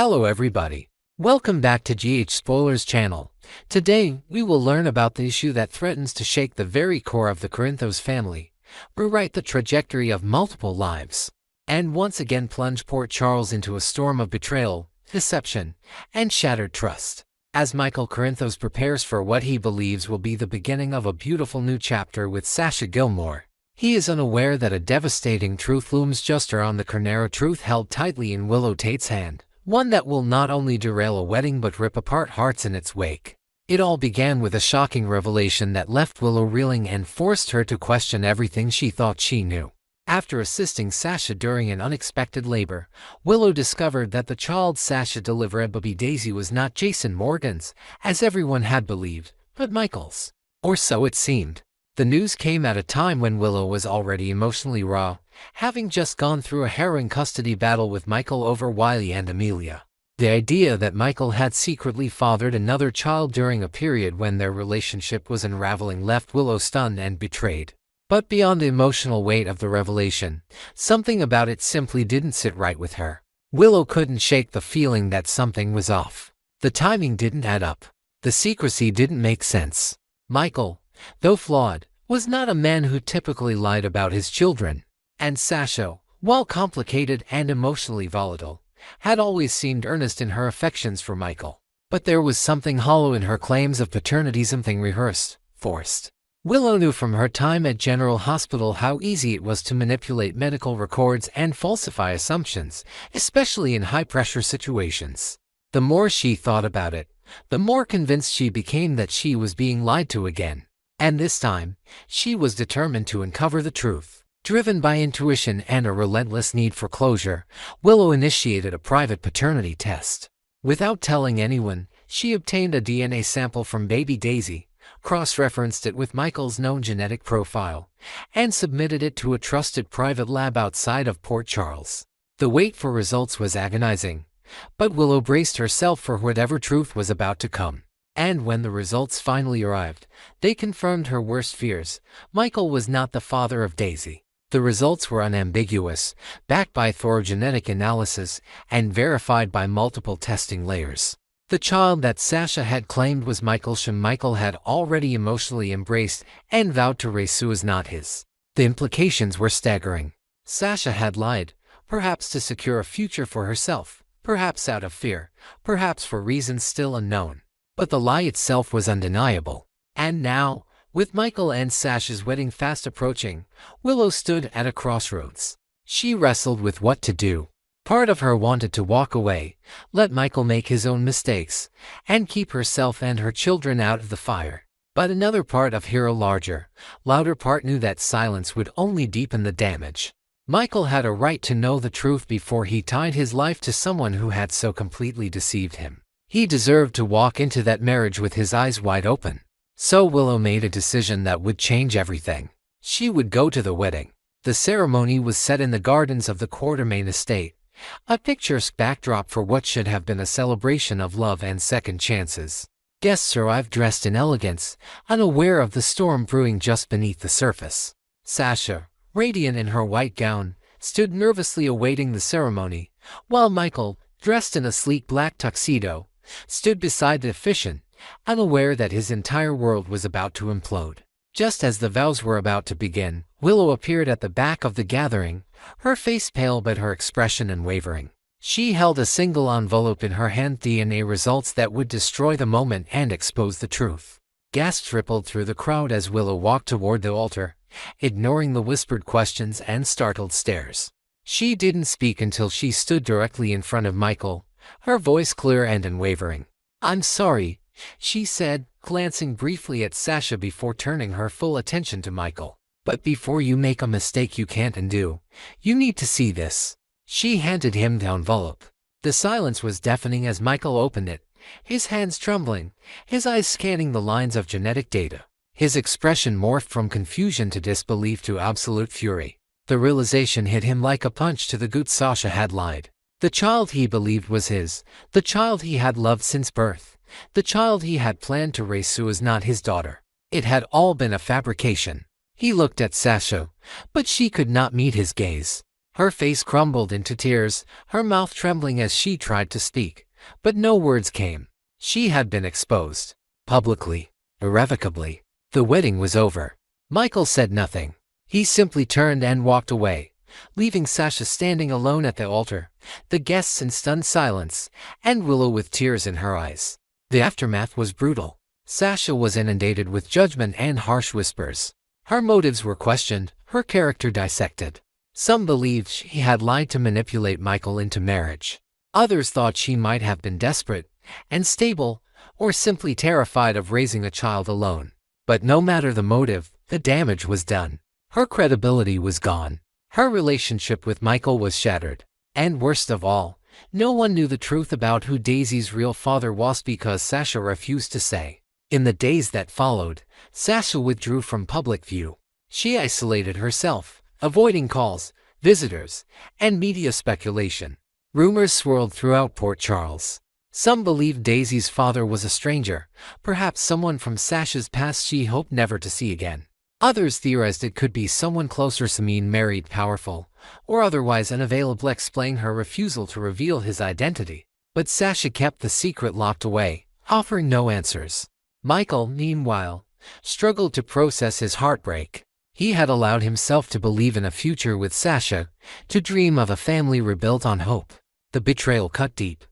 Hello everybody. Welcome back to GH Spoilers channel. Today, we will learn about the issue that threatens to shake the very core of the Corinthos family, rewrite the trajectory of multiple lives, and once again plunge Port Charles into a storm of betrayal, deception, and shattered trust. As Michael Corinthos prepares for what he believes will be the beginning of a beautiful new chapter with Sasha Gilmore, he is unaware that a devastating truth looms just around the corner, a truth held tightly in Willow Tate's hand. One that will not only derail a wedding but rip apart hearts in its wake. It all began with a shocking revelation that left Willow reeling and forced her to question everything she thought she knew. After assisting Sasha during an unexpected labor, Willow discovered that the child Sasha delivered baby Daisy was not Jason Morgan's, as everyone had believed, but Michael's. Or so it seemed. The news came at a time when Willow was already emotionally raw, having just gone through a harrowing custody battle with Michael over Wiley and Amelia. The idea that Michael had secretly fathered another child during a period when their relationship was unraveling left Willow stunned and betrayed. But beyond the emotional weight of the revelation, something about it simply didn't sit right with her. Willow couldn't shake the feeling that something was off. The timing didn't add up. The secrecy didn't make sense. Michael, though flawed, was not a man who typically lied about his children. And Sasha, while complicated and emotionally volatile, had always seemed earnest in her affections for Michael. But there was something hollow in her claims of paternity, something rehearsed, forced. Willow knew from her time at General Hospital how easy it was to manipulate medical records and falsify assumptions, especially in high-pressure situations. The more she thought about it, the more convinced she became that she was being lied to again. And this time, she was determined to uncover the truth. Driven by intuition and a relentless need for closure, Willow initiated a private paternity test. Without telling anyone, she obtained a DNA sample from baby Daisy, cross-referenced it with Michael's known genetic profile, and submitted it to a trusted private lab outside of Port Charles. The wait for results was agonizing, but Willow braced herself for whatever truth was about to come. And when the results finally arrived, they confirmed her worst fears. Michael was not the father of Daisy. The results were unambiguous, backed by thorough genetic analysis, and verified by multiple testing layers. The child that Sasha had claimed was Michael's. Michael had already emotionally embraced and vowed to raise was not his. The implications were staggering. Sasha had lied, perhaps to secure a future for herself, perhaps out of fear, perhaps for reasons still unknown. But the lie itself was undeniable. And now, with Michael and Sasha's wedding fast approaching, Willow stood at a crossroads. She wrestled with what to do. Part of her wanted to walk away, let Michael make his own mistakes, and keep herself and her children out of the fire. But another part of her, a larger, louder part, knew that silence would only deepen the damage. Michael had a right to know the truth before he tied his life to someone who had so completely deceived him. He deserved to walk into that marriage with his eyes wide open. So Willow made a decision that would change everything. She would go to the wedding. The ceremony was set in the gardens of the Quartermain estate, a picturesque backdrop for what should have been a celebration of love and second chances. Guests arrived dressed in elegance, unaware of the storm brewing just beneath the surface. Sasha, radiant in her white gown, stood nervously awaiting the ceremony, while Michael, dressed in a sleek black tuxedo, stood beside the officiant, unaware that his entire world was about to implode. Just as the vows were about to begin, Willow appeared at the back of the gathering, her face pale but her expression unwavering. She held a single envelope in her hand, DNA results that would destroy the moment and expose the truth. Gasps rippled through the crowd as Willow walked toward the altar, ignoring the whispered questions and startled stares. She didn't speak until she stood directly in front of Michael, her voice clear and unwavering. "I'm sorry," she said, glancing briefly at Sasha before turning her full attention to Michael. "But before you make a mistake you can't undo, you need to see this." She handed him the envelope. The silence was deafening as Michael opened it, his hands trembling, his eyes scanning the lines of genetic data. His expression morphed from confusion to disbelief to absolute fury. The realization hit him like a punch to the gut. Sasha had lied. The child he believed was his, the child he had loved since birth, the child he had planned to raise was not his daughter. It had all been a fabrication. He looked at Sasha, but she could not meet his gaze. Her face crumbled into tears, her mouth trembling as she tried to speak, but no words came. She had been exposed. Publicly. Irrevocably. The wedding was over. Michael said nothing. He simply turned and walked away, leaving Sasha standing alone at the altar, the guests in stunned silence, and Willow with tears in her eyes. The aftermath was brutal. Sasha was inundated with judgment and harsh whispers. Her motives were questioned, her character dissected. Some believed she had lied to manipulate Michael into marriage. Others thought she might have been desperate, unstable, or simply terrified of raising a child alone. But no matter the motive, the damage was done. Her credibility was gone. Her relationship with Michael was shattered. And worst of all, no one knew the truth about who Daisy's real father was because Sasha refused to say. In the days that followed, Sasha withdrew from public view. She isolated herself, avoiding calls, visitors, and media speculation. Rumors swirled throughout Port Charles. Some believed Daisy's father was a stranger, perhaps someone from Sasha's past she hoped never to see again. Others theorized it could be someone closer, mean, married, powerful, or otherwise unavailable, explaining her refusal to reveal his identity. But Sasha kept the secret locked away, offering no answers. Michael, meanwhile, struggled to process his heartbreak. He had allowed himself to believe in a future with Sasha, to dream of a family rebuilt on hope. The betrayal cut deep,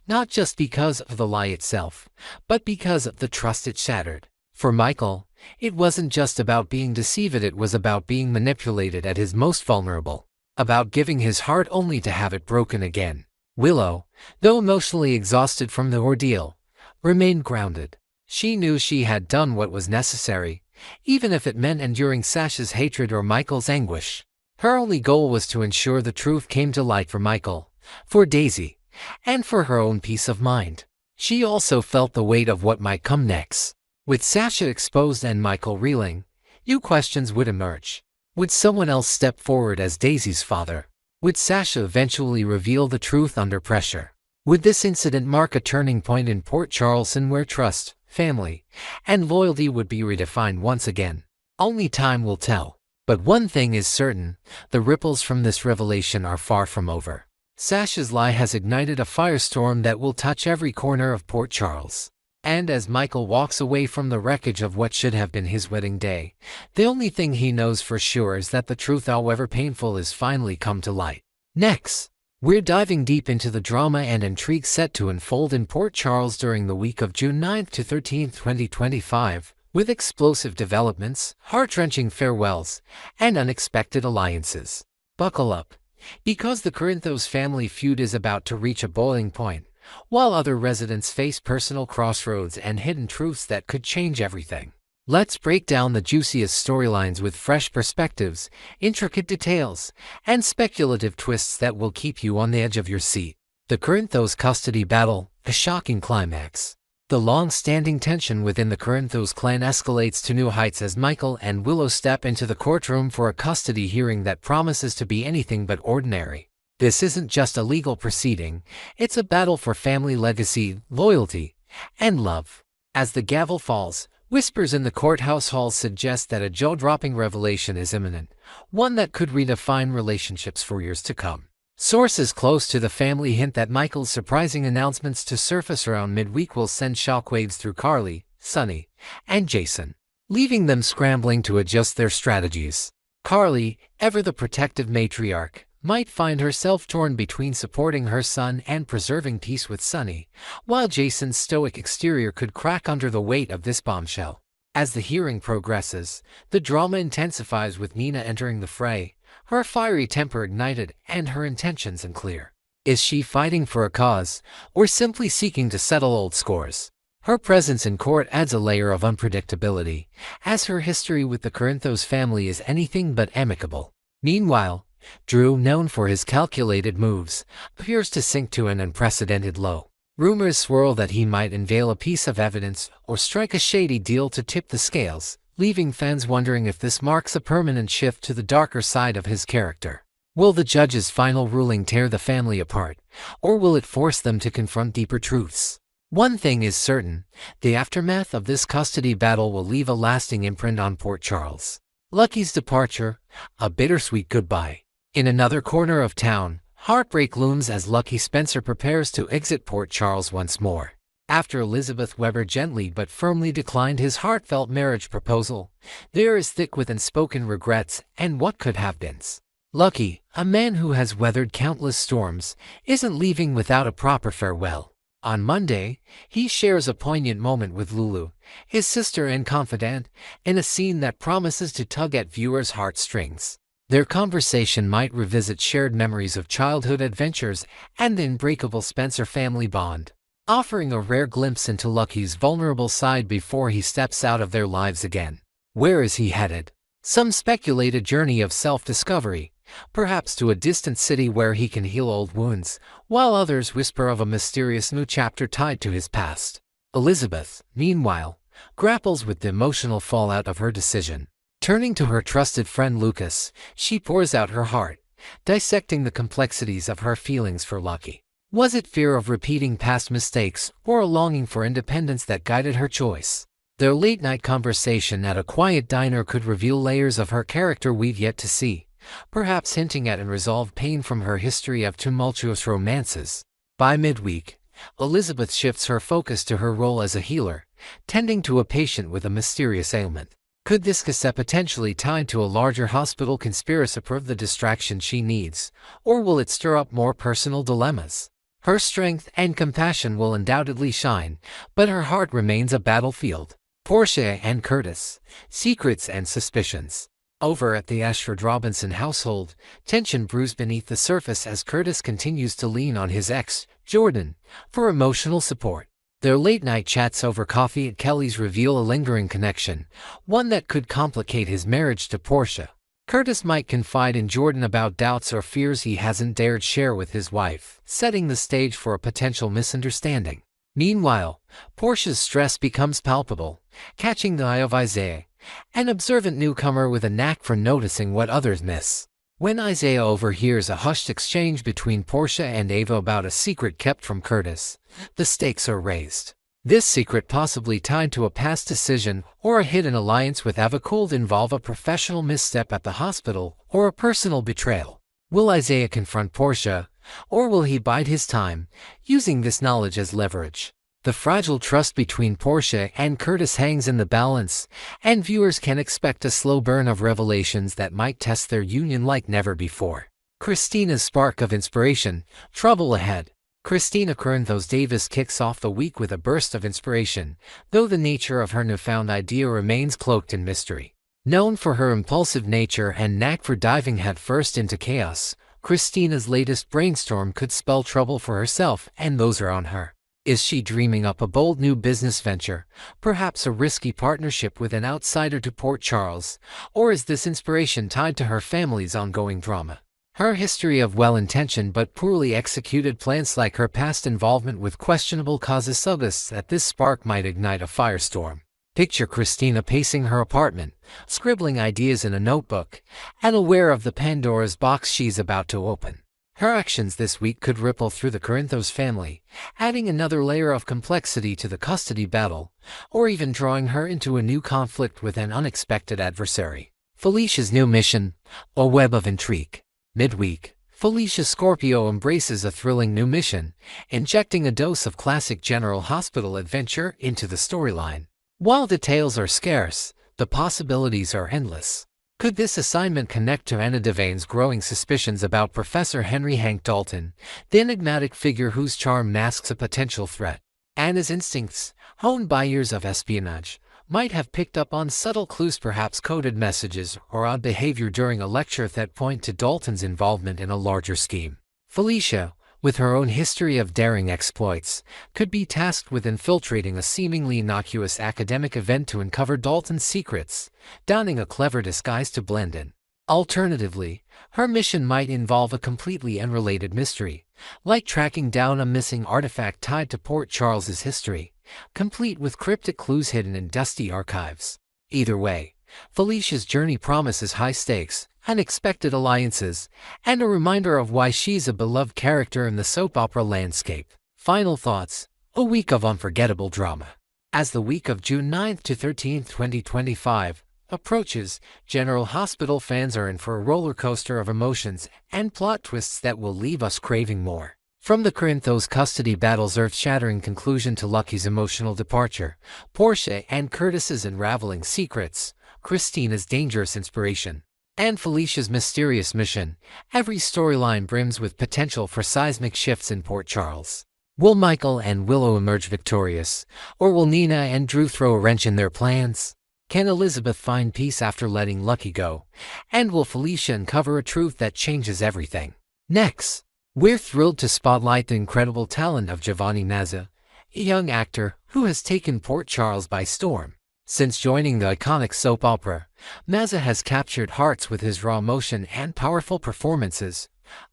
not just because of the lie itself, but because of the trust it shattered. For Michael, it wasn't just about being deceived, it was about being manipulated at his most vulnerable, about giving his heart only to have it broken again. Willow, though emotionally exhausted from the ordeal, remained grounded. She knew she had done what was necessary, even if it meant enduring Sasha's hatred or Michael's anguish. Her only goal was to ensure the truth came to light for Michael, for Daisy, and for her own peace of mind. She also felt the weight of what might come next. With Sasha exposed and Michael reeling, new questions would emerge. Would someone else step forward as Daisy's father? Would Sasha eventually reveal the truth under pressure? Would this incident mark a turning point in Port Charles where trust, family, and loyalty would be redefined once again? Only time will tell. But one thing is certain, the ripples from this revelation are far from over. Sasha's lie has ignited a firestorm that will touch every corner of Port Charles. And as Michael walks away from the wreckage of what should have been his wedding day, the only thing he knows for sure is that the truth, however painful, is finally come to light. Next, we're diving deep into the drama and intrigue set to unfold in Port Charles during the week of June 9th to 13th, 2025, with explosive developments, heart-wrenching farewells, and unexpected alliances. Buckle up, because the Corinthos family feud is about to reach a boiling point, while other residents face personal crossroads and hidden truths that could change everything. Let's break down the juiciest storylines with fresh perspectives, intricate details, and speculative twists that will keep you on the edge of your seat. The Corinthos custody battle, a shocking climax. The long-standing tension within the Corinthos clan escalates to new heights as Michael and Willow step into the courtroom for a custody hearing that promises to be anything but ordinary. This isn't just a legal proceeding, it's a battle for family legacy, loyalty, and love. As the gavel falls, whispers in the courthouse halls suggest that a jaw-dropping revelation is imminent, one that could redefine relationships for years to come. Sources close to the family hint that Michael's surprising announcements to surface around midweek will send shockwaves through Carly, Sonny, and Jason, leaving them scrambling to adjust their strategies. Carly, ever the protective matriarch, might find herself torn between supporting her son and preserving peace with Sonny, while Jason's stoic exterior could crack under the weight of this bombshell. As the hearing progresses, the drama intensifies with Nina entering the fray, her fiery temper ignited and her intentions unclear. Is she fighting for a cause, or simply seeking to settle old scores? Her presence in court adds a layer of unpredictability, as her history with the Corinthos family is anything but amicable. Meanwhile, Drew, known for his calculated moves, appears to sink to an unprecedented low. Rumors swirl that he might unveil a piece of evidence or strike a shady deal to tip the scales, leaving fans wondering if this marks a permanent shift to the darker side of his character. Will the judge's final ruling tear the family apart, or will it force them to confront deeper truths? One thing is certain, the aftermath of this custody battle will leave a lasting imprint on Port Charles. Lucky's departure, a bittersweet goodbye. In another corner of town, heartbreak looms as Lucky Spencer prepares to exit Port Charles once more. After Elizabeth Weber gently but firmly declined his heartfelt marriage proposal, the air is thick with unspoken regrets and what could have beens. Lucky, a man who has weathered countless storms, isn't leaving without a proper farewell. On Monday, he shares a poignant moment with Lulu, his sister and confidant, in a scene that promises to tug at viewers' heartstrings. Their conversation might revisit shared memories of childhood adventures and the unbreakable Spencer family bond, offering a rare glimpse into Lucky's vulnerable side before he steps out of their lives again. Where is he headed? Some speculate a journey of self-discovery, perhaps to a distant city where he can heal old wounds, while others whisper of a mysterious new chapter tied to his past. Elizabeth, meanwhile, grapples with the emotional fallout of her decision. Turning to her trusted friend Lucas, she pours out her heart, dissecting the complexities of her feelings for Lucky. Was it fear of repeating past mistakes or a longing for independence that guided her choice? Their late-night conversation at a quiet diner could reveal layers of her character we've yet to see, perhaps hinting at unresolved pain from her history of tumultuous romances. By midweek, Elizabeth shifts her focus to her role as a healer, tending to a patient with a mysterious ailment. Could this case potentially tied to a larger hospital conspiracy prove the distraction she needs, or will it stir up more personal dilemmas? Her strength and compassion will undoubtedly shine, but her heart remains a battlefield. Portia and Curtis, secrets and suspicions. Over at the Ashford Robinson household, tension brews beneath the surface as Curtis continues to lean on his ex, Jordan, for emotional support. Their late-night chats over coffee at Kelly's reveal a lingering connection, one that could complicate his marriage to Portia. Curtis might confide in Jordan about doubts or fears he hasn't dared share with his wife, setting the stage for a potential misunderstanding. Meanwhile, Portia's stress becomes palpable, catching the eye of Isaiah, an observant newcomer with a knack for noticing what others miss. When Isaiah overhears a hushed exchange between Portia and Ava about a secret kept from Curtis, the stakes are raised. This secret, possibly tied to a past decision or a hidden alliance with Ava, could involve a professional misstep at the hospital or a personal betrayal. Will Isaiah confront Portia, or will he bide his time, using this knowledge as leverage? The fragile trust between Portia and Curtis hangs in the balance, and viewers can expect a slow burn of revelations that might test their union like never before. Christina's spark of inspiration, trouble ahead. Christina Corinthos Davis kicks off the week with a burst of inspiration, though the nature of her newfound idea remains cloaked in mystery. Known for her impulsive nature and knack for diving headfirst into chaos, Christina's latest brainstorm could spell trouble for herself and those around her. Is she dreaming up a bold new business venture, perhaps a risky partnership with an outsider to Port Charles, or is this inspiration tied to her family's ongoing drama? Her history of well-intentioned but poorly executed plans, like her past involvement with questionable causes, suggests that this spark might ignite a firestorm. Picture Christina pacing her apartment, scribbling ideas in a notebook, and aware of the Pandora's box she's about to open. Her actions this week could ripple through the Corinthos family, adding another layer of complexity to the custody battle, or even drawing her into a new conflict with an unexpected adversary. Felicia's new mission, a web of intrigue. Midweek, Felicia Scorpio embraces a thrilling new mission, injecting a dose of classic General Hospital adventure into the storyline. While details are scarce, the possibilities are endless. Could this assignment connect to Anna Devane's growing suspicions about Professor Henry Hank Dalton, the enigmatic figure whose charm masks a potential threat? Anna's instincts, honed by years of espionage, might have picked up on subtle clues, perhaps coded messages or odd behavior during a lecture that point to Dalton's involvement in a larger scheme. Felicia, with her own history of daring exploits, could be tasked with infiltrating a seemingly innocuous academic event to uncover Dalton's secrets, donning a clever disguise to blend in. Alternatively, her mission might involve a completely unrelated mystery, like tracking down a missing artifact tied to Port Charles's history, complete with cryptic clues hidden in dusty archives. Either way, Felicia's journey promises high stakes, unexpected alliances, and a reminder of why she's a beloved character in the soap opera landscape. Final thoughts: a week of unforgettable drama. As the week of June 9th to 13th, 2025 approaches, General Hospital fans are in for a roller coaster of emotions and plot twists that will leave us craving more. From the Corinthos custody battle's earth-shattering conclusion to Lucky's emotional departure, Portia and Curtis's unraveling secrets, Christina's dangerous inspiration, and Felicia's mysterious mission, every storyline brims with potential for seismic shifts in Port Charles. Will Michael and Willow emerge victorious, or will Nina and Drew throw a wrench in their plans? Can Elizabeth find peace after letting Lucky go? And will Felicia uncover a truth that changes everything? Next, we're thrilled to spotlight the incredible talent of Giovanni Mazza, a young actor who has taken Port Charles by storm. Since joining the iconic soap opera, Mazza has captured hearts with his raw emotion and powerful performances,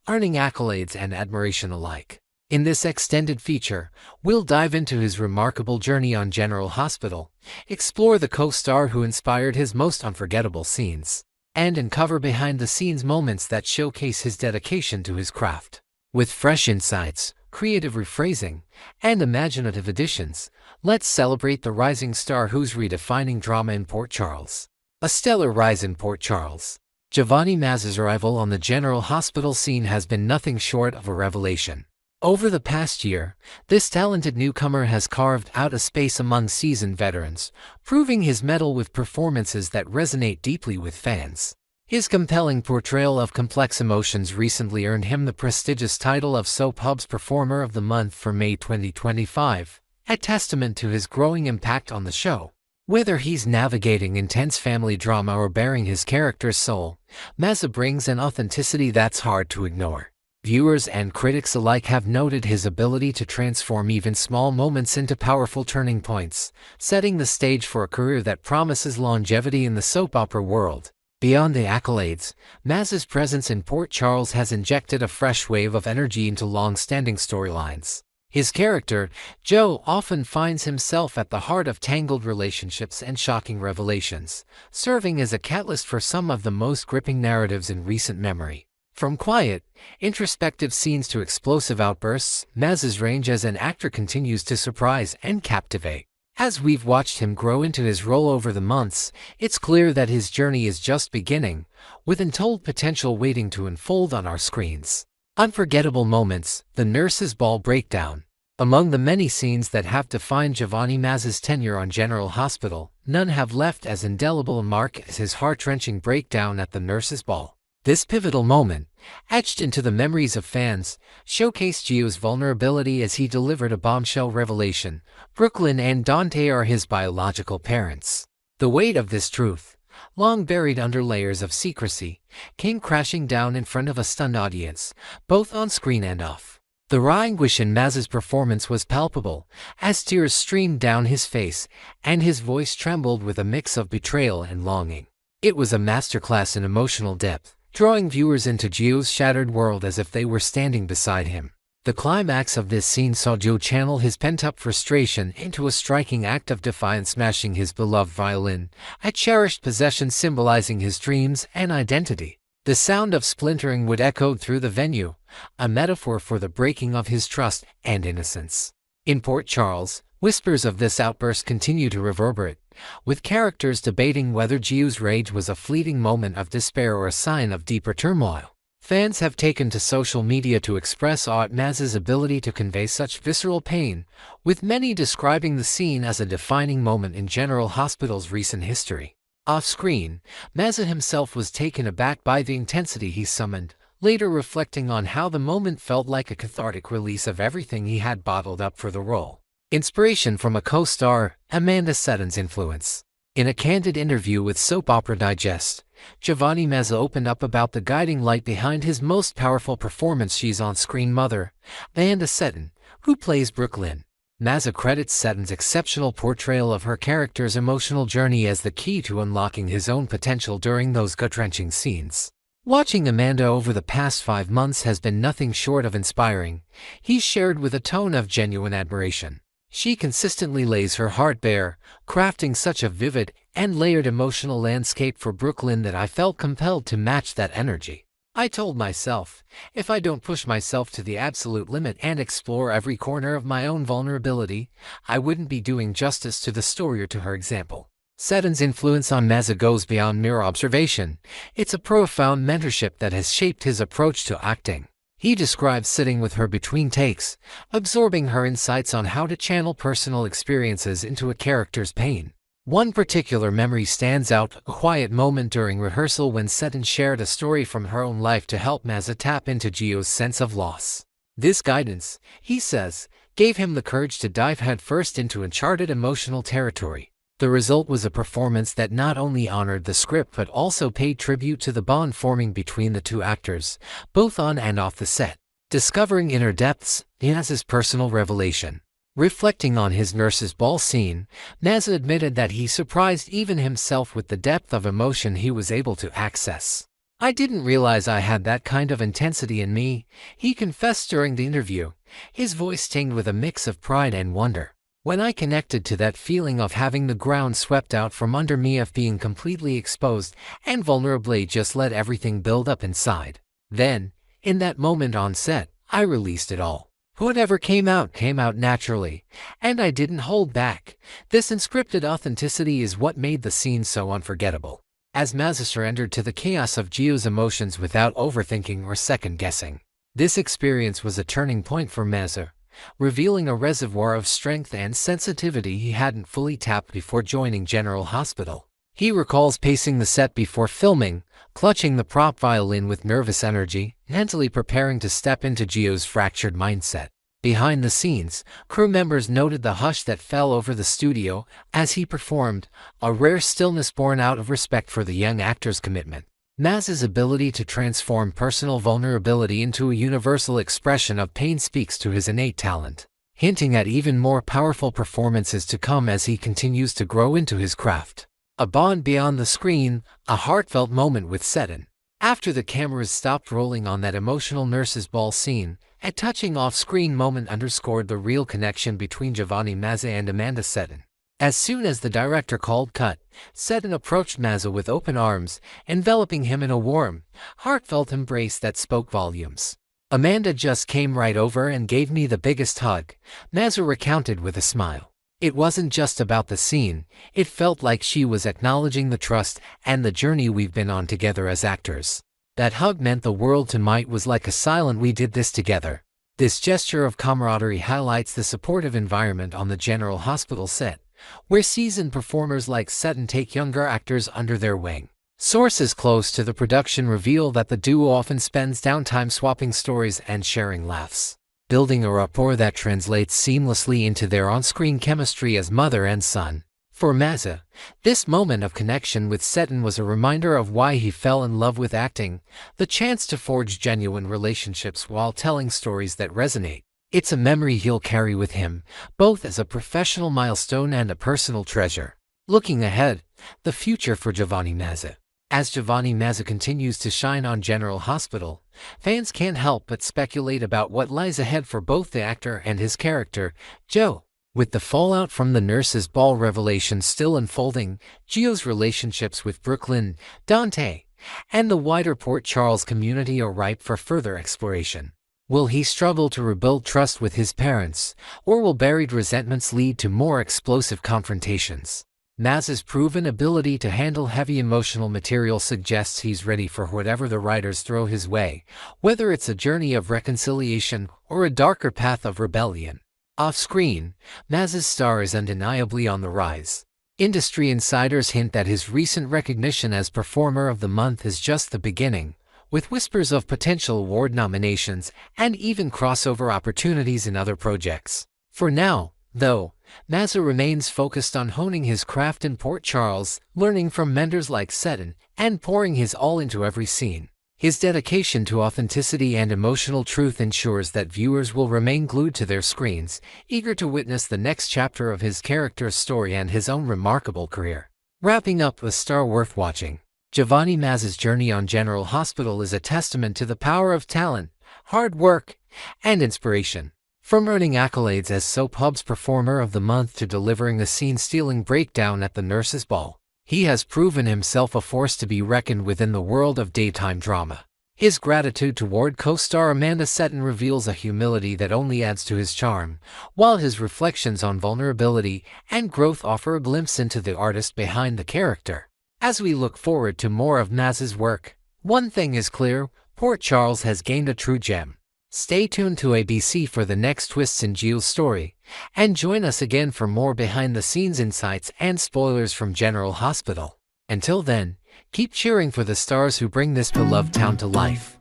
earning accolades and admiration alike. In this extended feature, we'll dive into his remarkable journey on General Hospital, explore the co-star who inspired his most unforgettable scenes, and uncover behind-the-scenes moments that showcase his dedication to his craft. With fresh insights, creative rephrasing, and imaginative additions, let's celebrate the rising star who's redefining drama in Port Charles. A stellar rise in Port Charles. Giovanni Mazza's arrival on the General Hospital scene has been nothing short of a revelation. Over the past year, this talented newcomer has carved out a space among seasoned veterans, proving his mettle with performances that resonate deeply with fans. His compelling portrayal of complex emotions recently earned him the prestigious title of Soap Hub's Performer of the Month for May 2025, a testament to his growing impact on the show. Whether he's navigating intense family drama or bearing his character's soul, Mazza brings an authenticity that's hard to ignore. Viewers and critics alike have noted his ability to transform even small moments into powerful turning points, setting the stage for a career that promises longevity in the soap opera world. Beyond the accolades, Mazza's presence in Port Charles has injected a fresh wave of energy into long-standing storylines. His character, Joe, often finds himself at the heart of tangled relationships and shocking revelations, serving as a catalyst for some of the most gripping narratives in recent memory. From quiet, introspective scenes to explosive outbursts, Mazza's range as an actor continues to surprise and captivate. As we've watched him grow into his role over the months, it's clear that his journey is just beginning, with untold potential waiting to unfold on our screens. Unforgettable moments, the nurse's ball breakdown. Among the many scenes that have defined Giovanni Mazza's tenure on General Hospital, none have left as indelible a mark as his heart-wrenching breakdown at the nurse's ball. This pivotal moment, etched into the memories of fans, showcased Gio's vulnerability as he delivered a bombshell revelation. Brooklyn and Dante are his biological parents. The weight of this truth, long buried under layers of secrecy, came crashing down in front of a stunned audience, both on screen and off. The raw anguish in Mazza's performance was palpable, as tears streamed down his face, and his voice trembled with a mix of betrayal and longing. It was a masterclass in emotional depth, drawing viewers into Gio's shattered world as if they were standing beside him. The climax of this scene saw Gio channel his pent-up frustration into a striking act of defiance, smashing his beloved violin, a cherished possession symbolizing his dreams and identity. The sound of splintering wood echoed through the venue, a metaphor for the breaking of his trust and innocence. In Port Charles, whispers of this outburst continue to reverberate, with characters debating whether Gio's rage was a fleeting moment of despair or a sign of deeper turmoil. Fans have taken to social media to express awe at Mazza's ability to convey such visceral pain, with many describing the scene as a defining moment in General Hospital's recent history. Off-screen, Mazza himself was taken aback by the intensity he summoned, later reflecting on how the moment felt like a cathartic release of everything he had bottled up for the role. Inspiration from a co-star, Amanda Setton's influence. In a candid interview with Soap Opera Digest, Giovanni Mazza opened up about the guiding light behind his most powerful performance. She's on-screen mother, Amanda Setton, who plays Brooklyn. Mazza credits Setton's exceptional portrayal of her character's emotional journey as the key to unlocking his own potential during those gut-wrenching scenes. Watching Amanda over the past 5 months has been nothing short of inspiring, he shared with a tone of genuine admiration. She consistently lays her heart bare, crafting such a vivid and layered emotional landscape for Brooklyn that I felt compelled to match that energy. I told myself, if I don't push myself to the absolute limit and explore every corner of my own vulnerability, I wouldn't be doing justice to the story or to her example. Setton's influence on Mazza goes beyond mere observation. It's a profound mentorship that has shaped his approach to acting. He describes sitting with her between takes, absorbing her insights on how to channel personal experiences into a character's pain. One particular memory stands out, a quiet moment during rehearsal when Setton shared a story from her own life to help Mazza tap into Gio's sense of loss. This guidance, he says, gave him the courage to dive headfirst into uncharted emotional territory. The result was a performance that not only honored the script but also paid tribute to the bond forming between the two actors, both on and off the set. Discovering inner depths, Mazza's personal revelation. Reflecting on his nurse's ball scene, Mazza admitted that he surprised even himself with the depth of emotion he was able to access. "I didn't realize I had that kind of intensity in me," he confessed during the interview, his voice tinged with a mix of pride and wonder. "When I connected to that feeling of having the ground swept out from under me, of being completely exposed and vulnerably just let everything build up inside. Then, in that moment on set, I released it all. Whatever came out naturally, and I didn't hold back. This unscripted authenticity is what made the scene so unforgettable." As Mazza surrendered to the chaos of Gio's emotions without overthinking or second-guessing. This experience was a turning point for Mazza, revealing a reservoir of strength and sensitivity he hadn't fully tapped before joining General Hospital. He recalls pacing the set before filming, clutching the prop violin with nervous energy, mentally preparing to step into Gio's fractured mindset. Behind the scenes, crew members noted the hush that fell over the studio as he performed, a rare stillness born out of respect for the young actor's commitment. Mazza's ability to transform personal vulnerability into a universal expression of pain speaks to his innate talent, hinting at even more powerful performances to come as he continues to grow into his craft. A bond beyond the screen, a heartfelt moment with Setton. After the cameras stopped rolling on that emotional nurse's ball scene, a touching off-screen moment underscored the real connection between Giovanni Mazza and Amanda Setton. As soon as the director called cut, Setton approached Mazza with open arms, enveloping him in a warm, heartfelt embrace that spoke volumes. "Amanda just came right over and gave me the biggest hug," Mazza recounted with a smile. "It wasn't just about the scene, it felt like she was acknowledging the trust and the journey we've been on together as actors. That hug meant the world to me. It was like a silent 'we did this together.'" This gesture of camaraderie highlights the supportive environment on the General Hospital set, where seasoned performers like Setton take younger actors under their wing. Sources close to the production reveal that the duo often spends downtime swapping stories and sharing laughs, building a rapport that translates seamlessly into their on-screen chemistry as mother and son. For Mazza, this moment of connection with Setton was a reminder of why he fell in love with acting, the chance to forge genuine relationships while telling stories that resonate. It's a memory he'll carry with him, both as a professional milestone and a personal treasure. Looking ahead, the future for Giovanni Mazza. As Giovanni Mazza continues to shine on General Hospital, fans can't help but speculate about what lies ahead for both the actor and his character, Gio. With the fallout from the nurse's ball revelation still unfolding, Gio's relationships with Brooklyn, Dante, and the wider Port Charles community are ripe for further exploration. Will he struggle to rebuild trust with his parents, or will buried resentments lead to more explosive confrontations? Mazza's proven ability to handle heavy emotional material suggests he's ready for whatever the writers throw his way, whether it's a journey of reconciliation or a darker path of rebellion. Off-screen, Mazza's star is undeniably on the rise. Industry insiders hint that his recent recognition as Performer of the Month is just the beginning, with whispers of potential award nominations and even crossover opportunities in other projects. For now, though, Mazza remains focused on honing his craft in Port Charles, learning from mentors like Setton, and pouring his all into every scene. His dedication to authenticity and emotional truth ensures that viewers will remain glued to their screens, eager to witness the next chapter of his character's story and his own remarkable career. Wrapping up a star worth watching. Giovanni Mazza's journey on General Hospital is a testament to the power of talent, hard work, and inspiration. From earning accolades as Soap Hub's Performer of the Month to delivering a scene-stealing breakdown at the nurse's ball, he has proven himself a force to be reckoned with in the world of daytime drama. His gratitude toward co-star Amanda Setton reveals a humility that only adds to his charm, while his reflections on vulnerability and growth offer a glimpse into the artist behind the character. As we look forward to more of Mazza's work, one thing is clear: Port Charles has gained a true gem. Stay tuned to ABC for the next twists in Gio's story, and join us again for more behind-the-scenes insights and spoilers from General Hospital. Until then, keep cheering for the stars who bring this beloved town to life.